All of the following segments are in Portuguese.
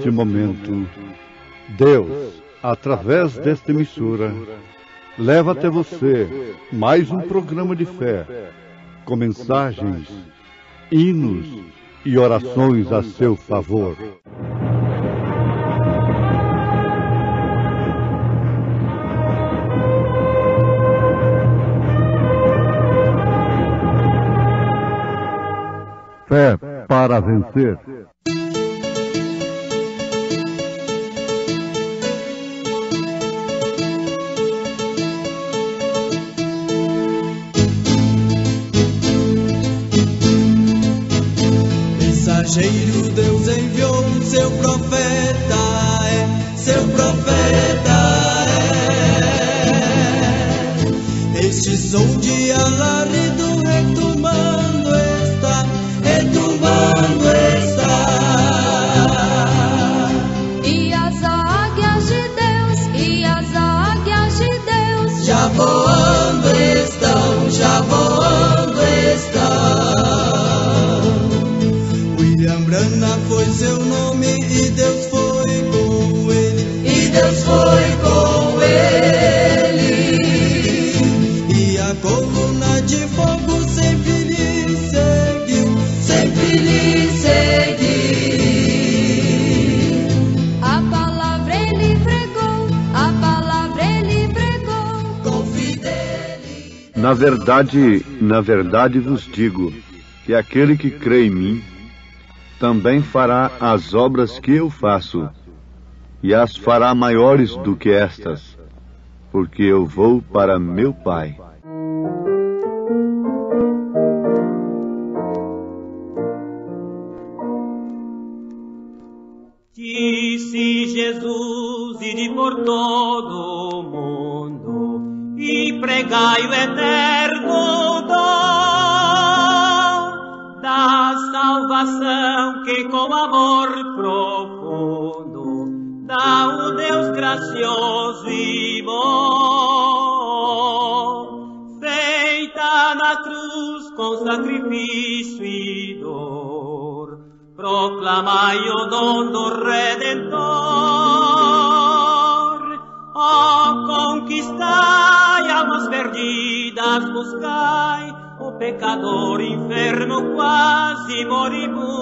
neste momento, Deus, através desta emissora, leva até você mais um programa de fé, com mensagens, hinos e orações a seu favor. Fé para vencer. Mensageiro Deus enviou seu profeta, seu profeta Este som de alarido retumbando está, retumbando está. E as águias de Deus já voando estão, já voando estão. William Branham foi seu nome e Deus foi com ele, e Deus foi com ele. E a coluna de fogo sempre lhe seguiu, sempre lhe seguiu. A palavra ele pregou, com fidelidade. Na verdade vos digo, que aquele que crê em mim, também fará as obras que eu faço, e as fará maiores do que estas, porque eu vou para meu Pai. Disse Jesus, ide por todo o mundo, e pregai o eterno dom da salvação que com amor profundo dá o Deus gracioso e bom, feita na cruz com sacrifício e dor. Proclamai o dom do Redentor, conquistai almas perdidas, buscai o pecador enfermo quase moribundo.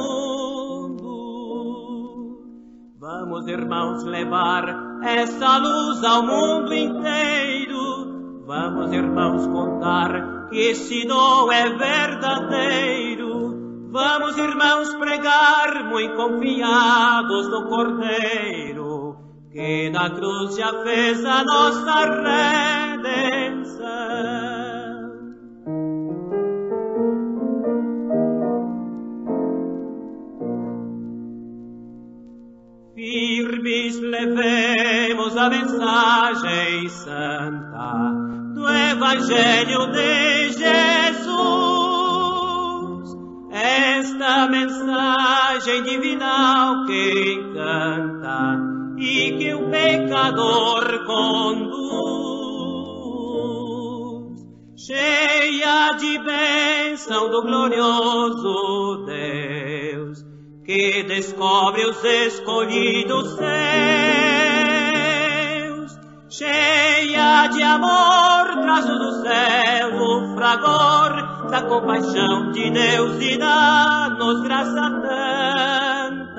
Vamos, irmãos, levar essa luz ao mundo inteiro. Vamos, irmãos, contar que esse dom é verdadeiro. Vamos, irmãos, pregar, muito confiados no Cordeiro, que na cruz já fez a nossa redenção. Firmes levemos a mensagem santa do Evangelho de Jesus. Esta mensagem divinal que encanta e que o pecador conduz, cheia de bênção do glorioso Deus, que descobre os escolhidos seus, cheia de amor, trajo do céu o fragor da compaixão de Deus e dá-nos graça tanta.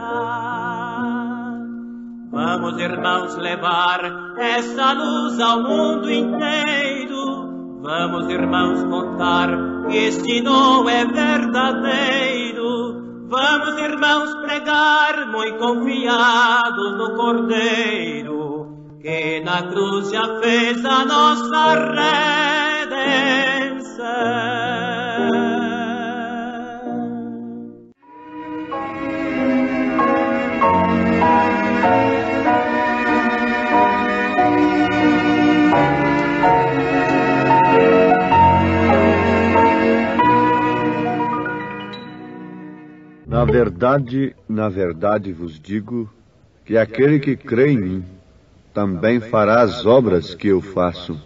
Vamos, irmãos, levar essa luz ao mundo inteiro. Vamos, irmãos, contar que este dom é verdadeiro. Vamos, irmãos, pregar, muito confiados no Cordeiro, que na cruz já fez a nossa redenção. Na verdade vos digo, que aquele que crê em mim, também fará as obras que eu faço,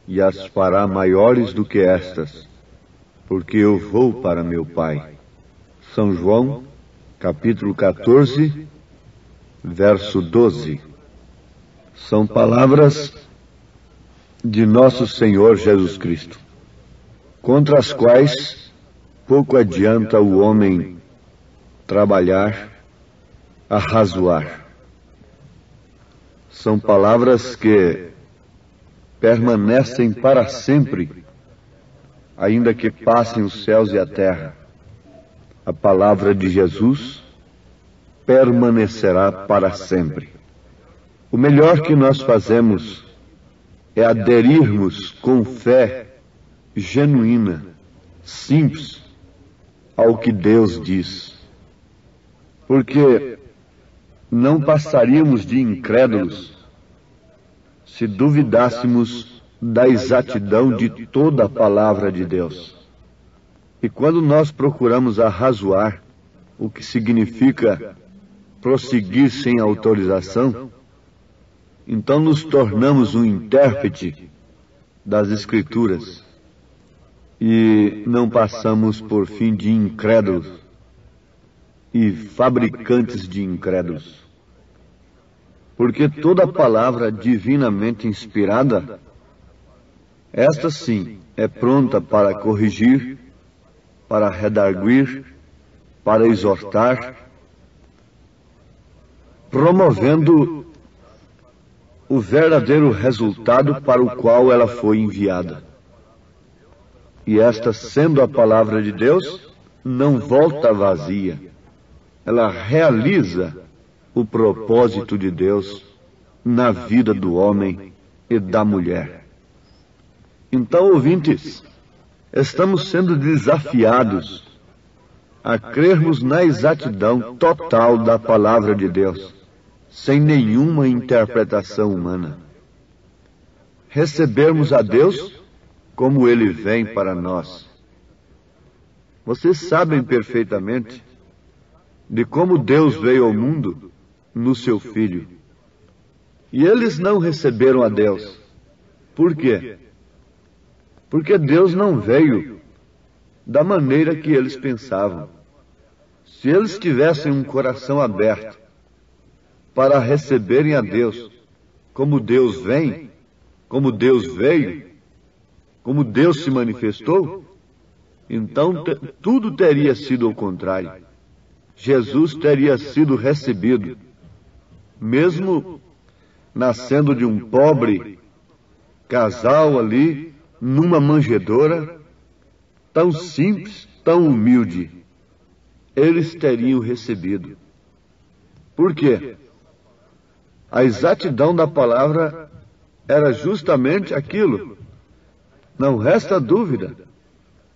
e as fará maiores do que estas, porque eu vou para meu Pai. São João, capítulo 14, verso 12. São palavras de nosso Senhor Jesus Cristo, contra as quais pouco adianta o homem trabalhar, arrazoar. São palavras que permanecem para sempre, ainda que passem os céus e a terra. A palavra de Jesus permanecerá para sempre. O melhor que nós fazemos é aderirmos com fé genuína, simples, ao que Deus diz. Porque não passaríamos de incrédulos se duvidássemos da exatidão de toda a palavra de Deus. E quando nós procuramos arrazoar, o que significa prosseguir sem autorização, então nos tornamos um intérprete das Escrituras e não passamos por fim de incrédulos e fabricantes de incrédulos. Porque toda palavra divinamente inspirada, esta sim é pronta para corrigir, para redarguir, para exortar, promovendo o verdadeiro resultado para o qual ela foi enviada. E esta, sendo a palavra de Deus, não volta vazia. Ela realiza o propósito de Deus na vida do homem e da mulher. Então, ouvintes, estamos sendo desafiados a crermos na exatidão total da palavra de Deus, sem nenhuma interpretação humana. Recebermos a Deus como Ele vem para nós. Vocês sabem perfeitamente de como Deus veio ao mundo no seu Filho. E eles não receberam a Deus. Por quê? Porque Deus não veio da maneira que eles pensavam. Se eles tivessem um coração aberto para receberem a Deus como Deus vem, como Deus veio, como Deus se manifestou, então tudo teria sido ao contrário. Jesus teria sido recebido, mesmo nascendo de um pobre casal ali, numa manjedoura, tão simples, tão humilde, eles teriam recebido. Por quê? A exatidão da palavra era justamente aquilo. Não resta dúvida.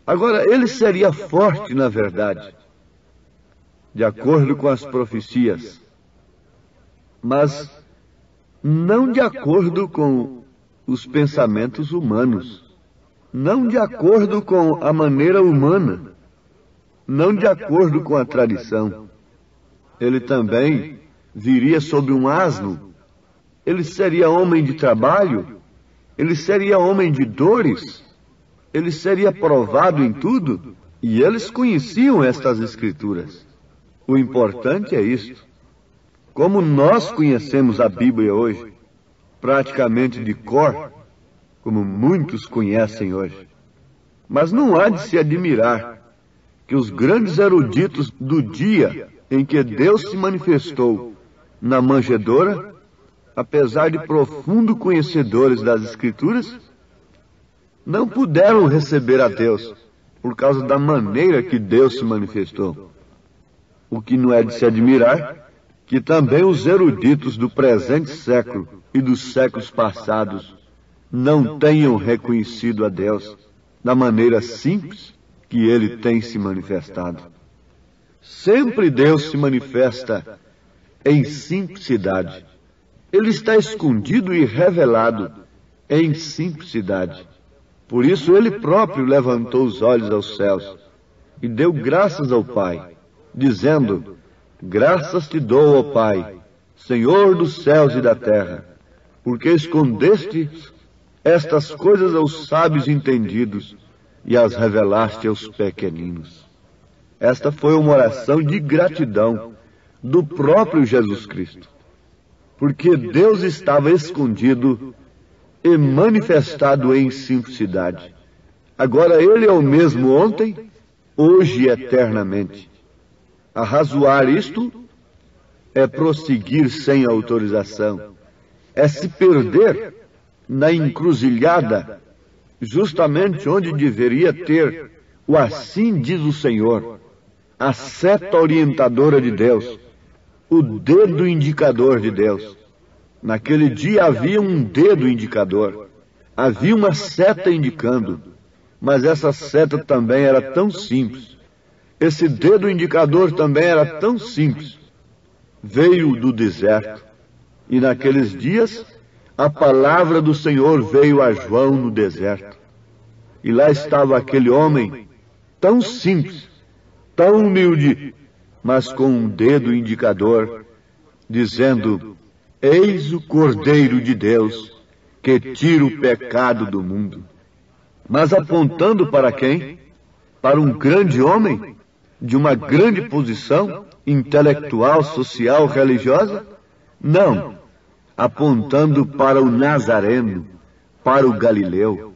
Agora, ele seria forte na verdade, de acordo com as profecias, mas não de acordo com os pensamentos humanos, não de acordo com a maneira humana, não de acordo com a tradição. Ele também viria sobre um asno, ele seria homem de trabalho, ele seria homem de dores, ele seria provado em tudo, e eles conheciam estas Escrituras. O importante é isto. Como nós conhecemos a Bíblia hoje, praticamente de cor, como muitos conhecem hoje. Mas não há de se admirar que os grandes eruditos do dia em que Deus se manifestou na manjedoura, apesar de profundo conhecedores das Escrituras, não puderam receber a Deus por causa da maneira que Deus se manifestou. O que não é de se admirar que também os eruditos do presente século e dos séculos passados não tenham reconhecido a Deus da maneira simples que Ele tem se manifestado. Sempre Deus se manifesta em simplicidade. Ele está escondido e revelado em simplicidade. Por isso Ele próprio levantou os olhos aos céus e deu graças ao Pai, dizendo: graças te dou, ó Pai, Senhor dos céus e da terra, porque escondeste estas coisas aos sábios entendidos e as revelaste aos pequeninos. Esta foi uma oração de gratidão do próprio Jesus Cristo. porque Deus estava escondido e manifestado em simplicidade. Agora Ele é o mesmo ontem, hoje e eternamente. Arrazoar isto é prosseguir sem autorização, é se perder na encruzilhada, justamente onde deveria ter o assim diz o Senhor, a seta orientadora de Deus, o dedo indicador de Deus. Naquele dia havia um dedo indicador, havia uma seta indicando, mas essa seta também era tão simples. Esse dedo indicador também era tão simples. Veio do deserto, e naqueles dias a palavra do Senhor veio a João no deserto. E lá estava aquele homem tão simples, tão humilde, mas com um dedo indicador, dizendo: eis o Cordeiro de Deus, que tira o pecado do mundo. Mas apontando para quem? Para um grande homem, de uma grande posição intelectual, social, religiosa? Não, apontando para o Nazareno, para o Galileu.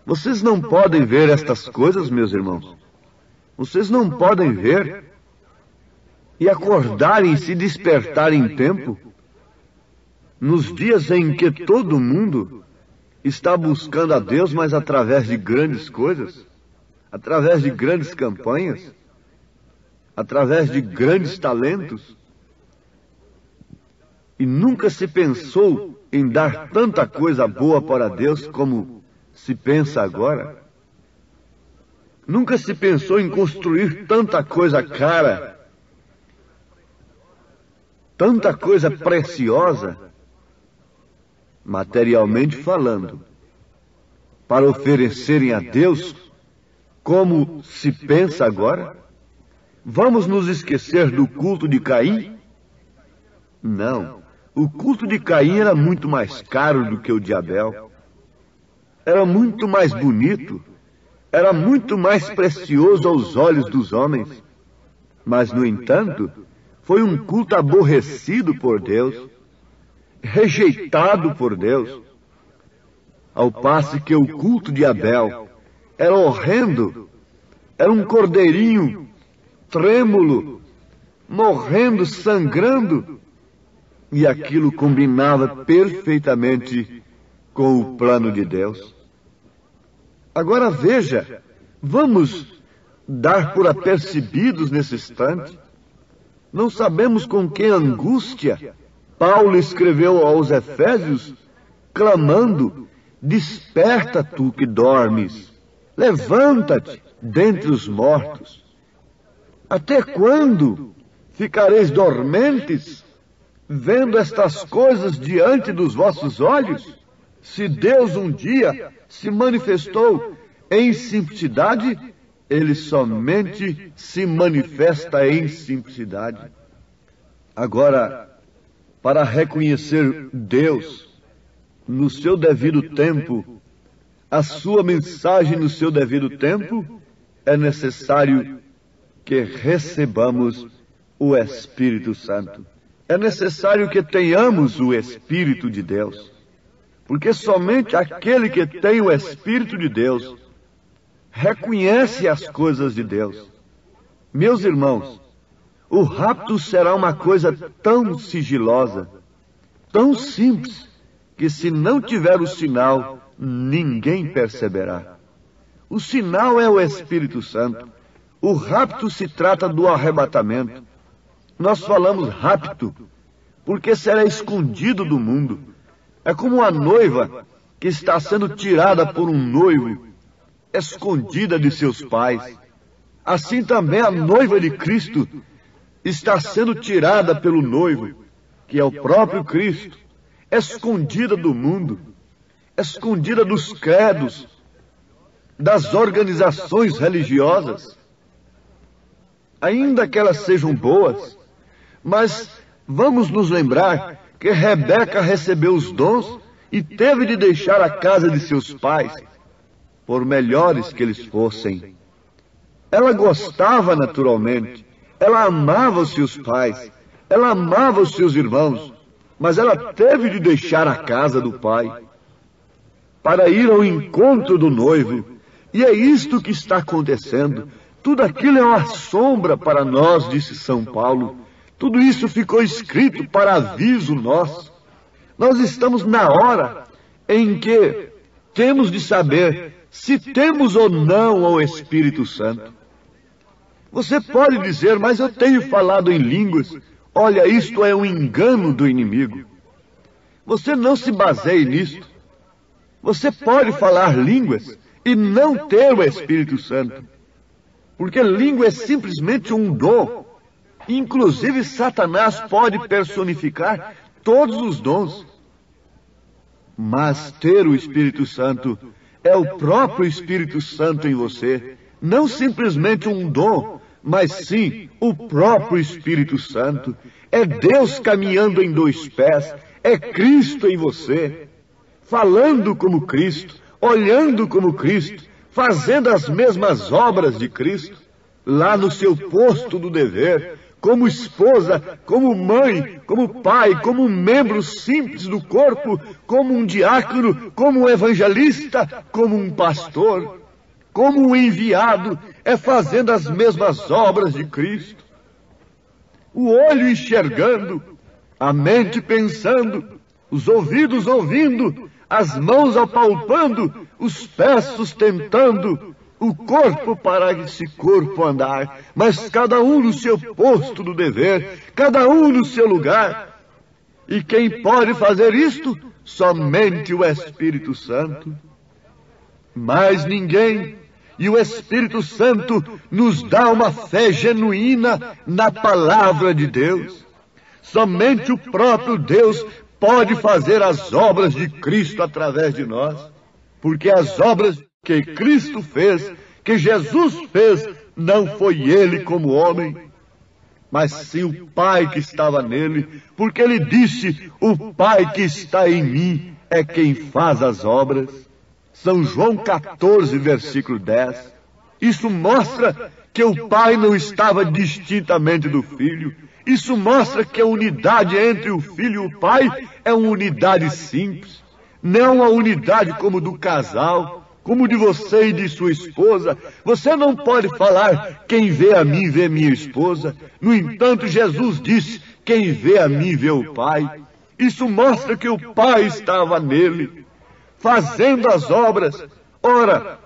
Vocês não podem ver estas coisas, meus irmãos? Vocês não podem ver e acordarem e se despertarem em tempo? Nos dias em que todo mundo está buscando a Deus, mas através de grandes coisas, através de grandes campanhas, através de grandes talentos, e nunca se pensou em dar tanta coisa boa para Deus como se pensa agora. Nunca se pensou em construir tanta coisa cara, tanta coisa preciosa, materialmente falando, para oferecerem a Deus como se pensa agora? Vamos nos esquecer do culto de Caim? Não. O culto de Caim era muito mais caro do que o de Abel. Era muito mais bonito. Era muito mais precioso aos olhos dos homens. Mas, no entanto, foi um culto aborrecido por Deus, rejeitado por Deus. Ao passo que o culto de Abel era horrendo, era um cordeirinho trêmulo, morrendo, sangrando, e aquilo combinava perfeitamente com o plano de Deus. Agora veja, vamos dar por apercebidos nesse instante. Não sabemos com que angústia Paulo escreveu aos Efésios, clamando: desperta tu que dormes, levanta-te dentre os mortos. Até quando ficareis dormentes, vendo estas coisas diante dos vossos olhos? Se Deus um dia se manifestou em simplicidade, Ele somente se manifesta em simplicidade. Agora, para reconhecer Deus no seu devido tempo, a sua mensagem no seu devido tempo, é necessário que recebamos o Espírito Santo. É necessário que tenhamos o Espírito de Deus. Porque somente aquele que tem o Espírito de Deus reconhece as coisas de Deus. Meus irmãos, o rapto será uma coisa tão sigilosa, tão simples, que se não tiver o sinal, ninguém perceberá. O sinal é o Espírito Santo. O rapto se trata do arrebatamento. Nós falamos rapto, porque será escondido do mundo. É como a noiva que está sendo tirada por um noivo, escondida de seus pais. Assim também a noiva de Cristo está sendo tirada pelo noivo, que é o próprio Cristo, escondida do mundo, escondida dos credos, das organizações religiosas, ainda que elas sejam boas. Mas vamos nos lembrar que Rebeca recebeu os dons e teve de deixar a casa de seus pais, por melhores que eles fossem. Ela gostava naturalmente, ela amava os seus pais, ela amava os seus irmãos, mas ela teve de deixar a casa do pai para ir ao encontro do noivo. E é isto que está acontecendo. Tudo aquilo é uma sombra para nós, disse São Paulo. Tudo isso ficou escrito para aviso nosso. Nós estamos na hora em que temos de saber se temos ou não o Espírito Santo. Você pode dizer, mas eu tenho falado em línguas. Olha, isto é um engano do inimigo. Você não se baseie nisto. Você pode falar línguas e não ter o Espírito Santo. Porque língua é simplesmente um dom. Inclusive, Satanás pode personificar todos os dons. Mas ter o Espírito Santo é o próprio Espírito Santo em você. Não simplesmente um dom, mas sim o próprio Espírito Santo. É Deus caminhando em dois pés. É Cristo em você. Falando como Cristo, olhando como Cristo, fazendo as mesmas obras de Cristo, lá no seu posto do dever, como esposa, como mãe, como pai, como um membro simples do corpo, como um diácono, como um evangelista, como um pastor, como um enviado, é fazendo as mesmas obras de Cristo. O olho enxergando, a mente pensando, os ouvidos ouvindo, as mãos apalpando, os pés sustentando, o corpo para esse corpo andar, mas cada um no seu posto do dever, cada um no seu lugar. E quem pode fazer isto? Somente o Espírito Santo. Mais ninguém. E o Espírito Santo nos dá uma fé genuína na palavra de Deus. Somente o próprio Deus pode fazer as obras de Cristo através de nós, porque as obras que Cristo fez, que Jesus fez, não foi ele como homem, mas sim o Pai que estava nele, porque ele disse, o Pai que está em mim é quem faz as obras. São João 14, versículo 10. Isso mostra que o Pai não estava distintamente do Filho. Isso mostra que a unidade entre o Filho e o Pai é uma unidade simples, não a unidade como do casal, como de você e de sua esposa. Você não pode falar, quem vê a mim vê minha esposa. No entanto, Jesus disse, quem vê a mim vê o Pai. Isso mostra que o Pai estava nele, fazendo as obras. Ora,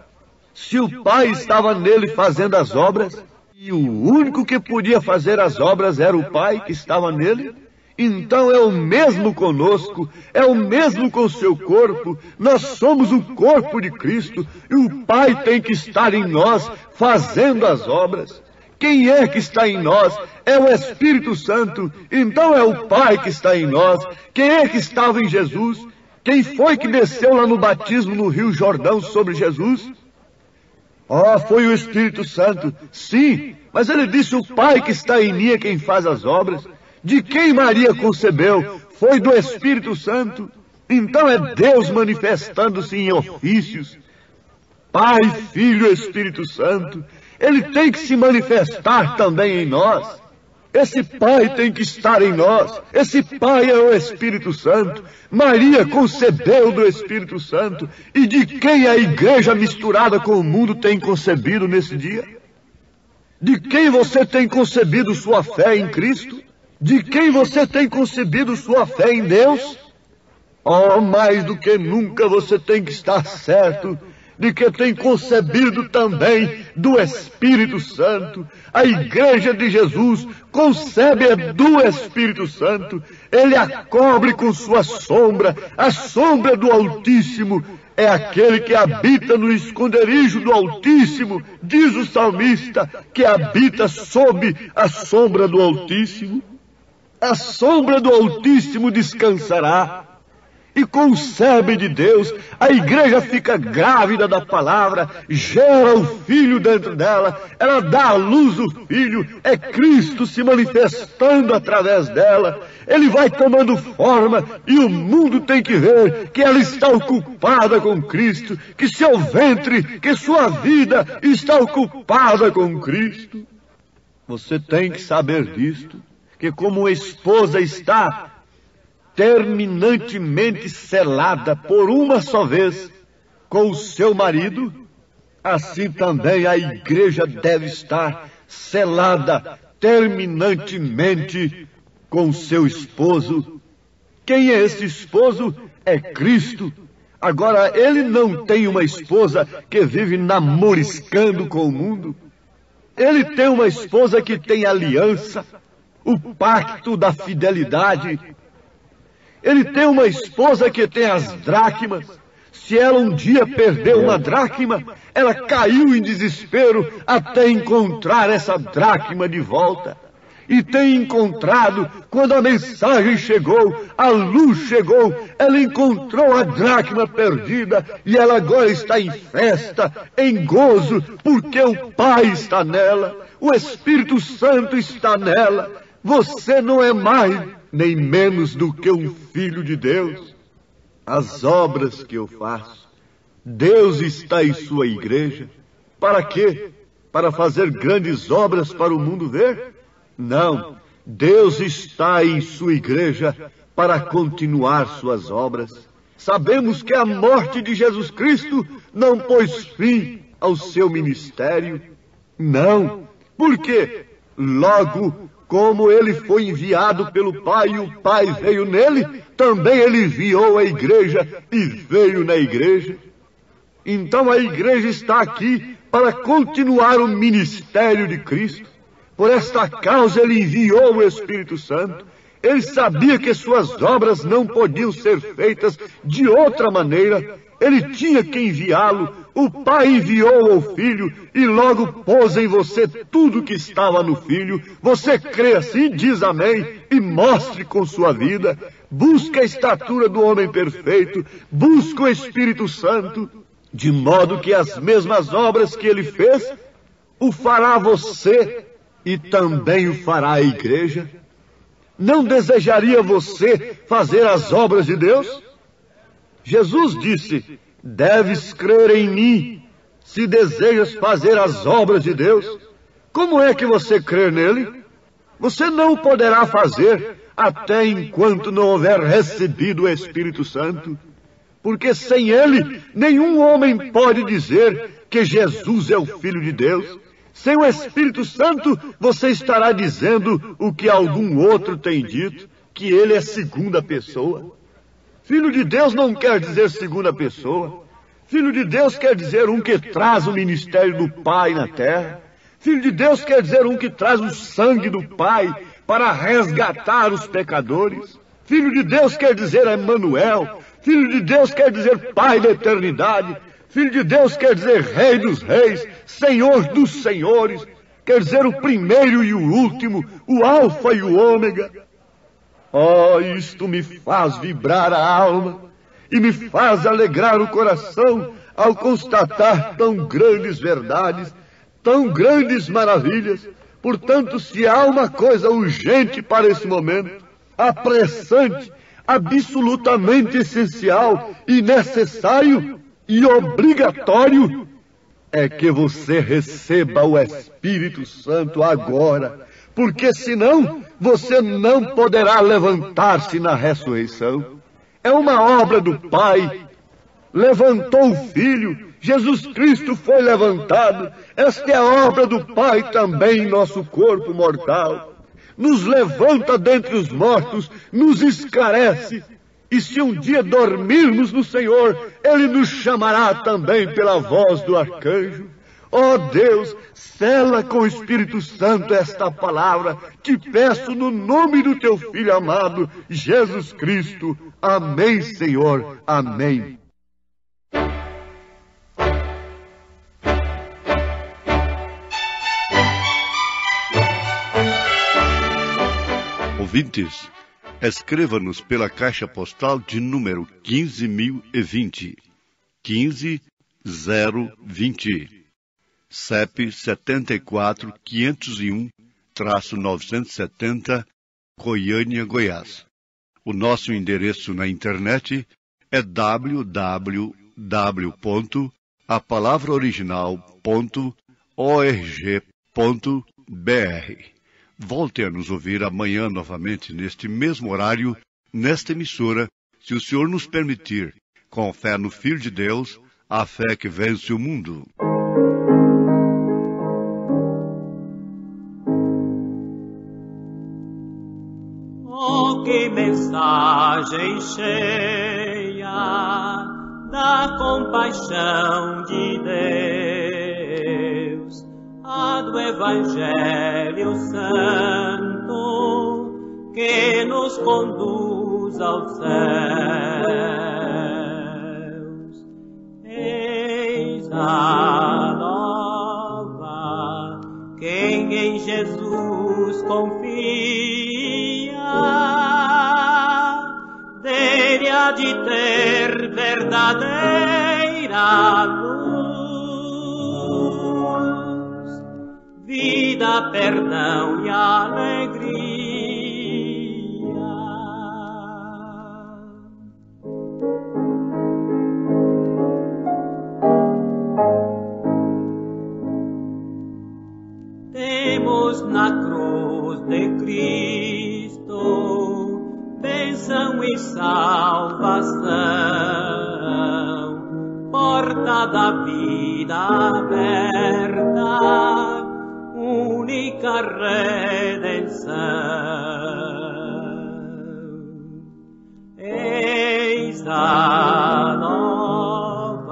se o Pai estava nele fazendo as obras, e o único que podia fazer as obras era o Pai que estava nele, então é o mesmo conosco, é o mesmo com o seu corpo. Nós somos o corpo de Cristo, e o Pai tem que estar em nós, fazendo as obras. Quem é que está em nós? É o Espírito Santo, então é o Pai que está em nós. Quem é que estava em Jesus? Quem foi que desceu lá no batismo no Rio Jordão sobre Jesus? Foi o Espírito Santo. Sim, mas ele disse, o Pai que está em mim é quem faz as obras. De quem Maria concebeu? Foi do Espírito Santo. Então é Deus manifestando-se em ofícios. Pai, Filho e Espírito Santo. Ele tem que se manifestar também em nós. Esse Pai tem que estar em nós. Esse Pai é o Espírito Santo. Maria concebeu do Espírito Santo. E de quem a igreja misturada com o mundo tem concebido nesse dia? De quem você tem concebido sua fé em Cristo? De quem você tem concebido sua fé em Deus? Mais do que nunca você tem que estar certo de que tem concebido também do Espírito Santo. A igreja de Jesus concebe do Espírito Santo. Ele a cobre com sua sombra. A sombra do Altíssimo é aquele que habita no esconderijo do Altíssimo. Diz o salmista que habita sob a sombra do Altíssimo. A sombra do Altíssimo descansará. E concebe de Deus, a igreja fica grávida da palavra, gera o Filho dentro dela, ela dá à luz o Filho, é Cristo se manifestando através dela, ele vai tomando forma e o mundo tem que ver que ela está ocupada com Cristo, que seu ventre, que sua vida está ocupada com Cristo. Você tem que saber disto, que como a esposa está terminantemente selada por uma só vez com o seu marido, assim também a igreja deve estar selada terminantemente com seu esposo. Quem é esse esposo? É Cristo. Agora, ele não tem uma esposa que vive namoriscando com o mundo. Ele tem uma esposa que tem aliança, o pacto da fidelidade. Ele tem uma esposa que tem as dracmas. Se ela um dia perdeu uma dracma, ela caiu em desespero até encontrar essa dracma de volta. E tem encontrado, quando a mensagem chegou, a luz chegou, ela encontrou a dracma perdida e ela agora está em festa, em gozo, porque o Pai está nela, o Espírito Santo está nela. Você não é mais nem menos do que um filho de Deus. As obras que eu faço, Deus está em sua igreja. Para quê? Para fazer grandes obras para o mundo ver? Não, Deus está em sua igreja para continuar suas obras. Sabemos que a morte de Jesus Cristo não pôs fim ao seu ministério. Não. Por quê? Logo, como ele foi enviado pelo Pai e o Pai veio nele, também ele enviou a igreja e veio na igreja. Então a igreja está aqui para continuar o ministério de Cristo. Por esta causa ele enviou o Espírito Santo. Ele sabia que suas obras não podiam ser feitas de outra maneira. Ele tinha que enviá-lo. O Pai enviou o Filho e logo pôs em você tudo que estava no Filho. Você crê assim, diz amém e mostre com sua vida. Busque a estatura do homem perfeito. Busque o Espírito Santo, de modo que as mesmas obras que ele fez, o fará você e também o fará a igreja. Não desejaria você fazer as obras de Deus? Jesus disse, deves crer em mim se desejas fazer as obras de Deus. Como é que você crê nele? Você não poderá fazer até enquanto não houver recebido o Espírito Santo. Porque sem ele, nenhum homem pode dizer que Jesus é o Filho de Deus. Sem o Espírito Santo, você estará dizendo o que algum outro tem dito, que ele é segunda pessoa. Filho de Deus não quer dizer segunda pessoa. Filho de Deus quer dizer um que traz o ministério do Pai na terra. Filho de Deus quer dizer um que traz o sangue do Pai para resgatar os pecadores. Filho de Deus quer dizer Emmanuel. Filho de Deus quer dizer Pai da eternidade. Filho de Deus quer dizer Rei dos reis, Senhor dos senhores, quer dizer o primeiro e o último, o Alfa e o Ômega. Oh, isto me faz vibrar a alma e me faz alegrar o coração ao constatar tão grandes verdades, tão grandes maravilhas. Portanto, se há uma coisa urgente para esse momento, apressante, absolutamente essencial e necessário, e obrigatório, é que você receba o Espírito Santo agora, porque senão você não poderá levantar-se na ressurreição. É uma obra do Pai. Levantou o Filho, Jesus Cristo foi levantado. Esta é a obra do Pai também em nosso corpo mortal. Nos levanta dentre os mortos, nos esclarece. E se um dia dormirmos no Senhor, Ele nos chamará também pela voz do arcanjo. Ó Deus, sela com o Espírito Santo esta palavra. Te peço no nome do Teu Filho amado, Jesus Cristo. Amém, Senhor. Amém. Ouvintes, escreva-nos pela caixa postal de número 15.020, 15020, CEP 74-501-970, Goiânia, Goiás. O nosso endereço na internet é www.apalavraoriginal.org.br. Volte a nos ouvir amanhã novamente neste mesmo horário nesta emissora, se o Senhor nos permitir, com fé no Filho de Deus, a fé que vence o mundo. Oh, que mensagem cheia da compaixão de Deus, a do Evangelho Santo, que nos conduz aos céus. Eis a nova, quem em Jesus confia, dele há de ter verdadeira luz, vida, perdão e alegria. Temos na cruz de Cristo bênção e salvação, porta da vida aberta, única redenção. Eis a nova,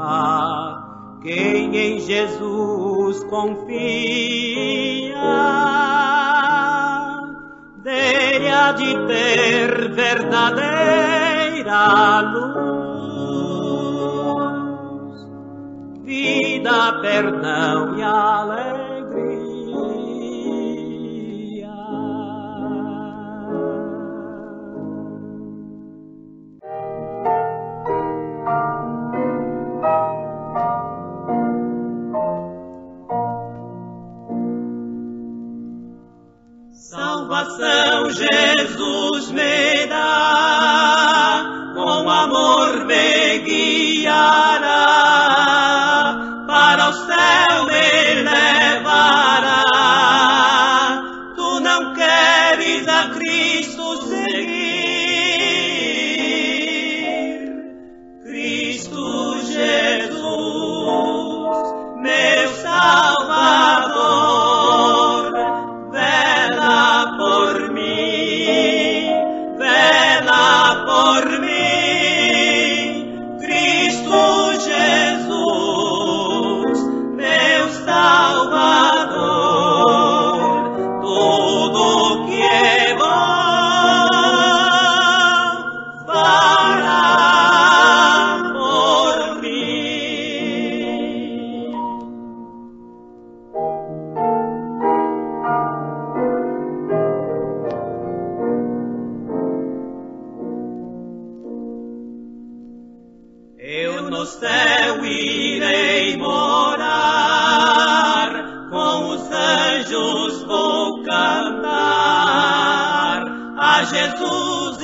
quem em Jesus confia, dele há de ter verdadeira luz, vida, perdão e alegria. Salvação Jesus me dá, com amor me guiará, para o céu me levará. Tu não queres a Cristo seguir, Cristo Jesus, meu Salvador. No céu irei morar, com os anjos vou cantar, a Jesus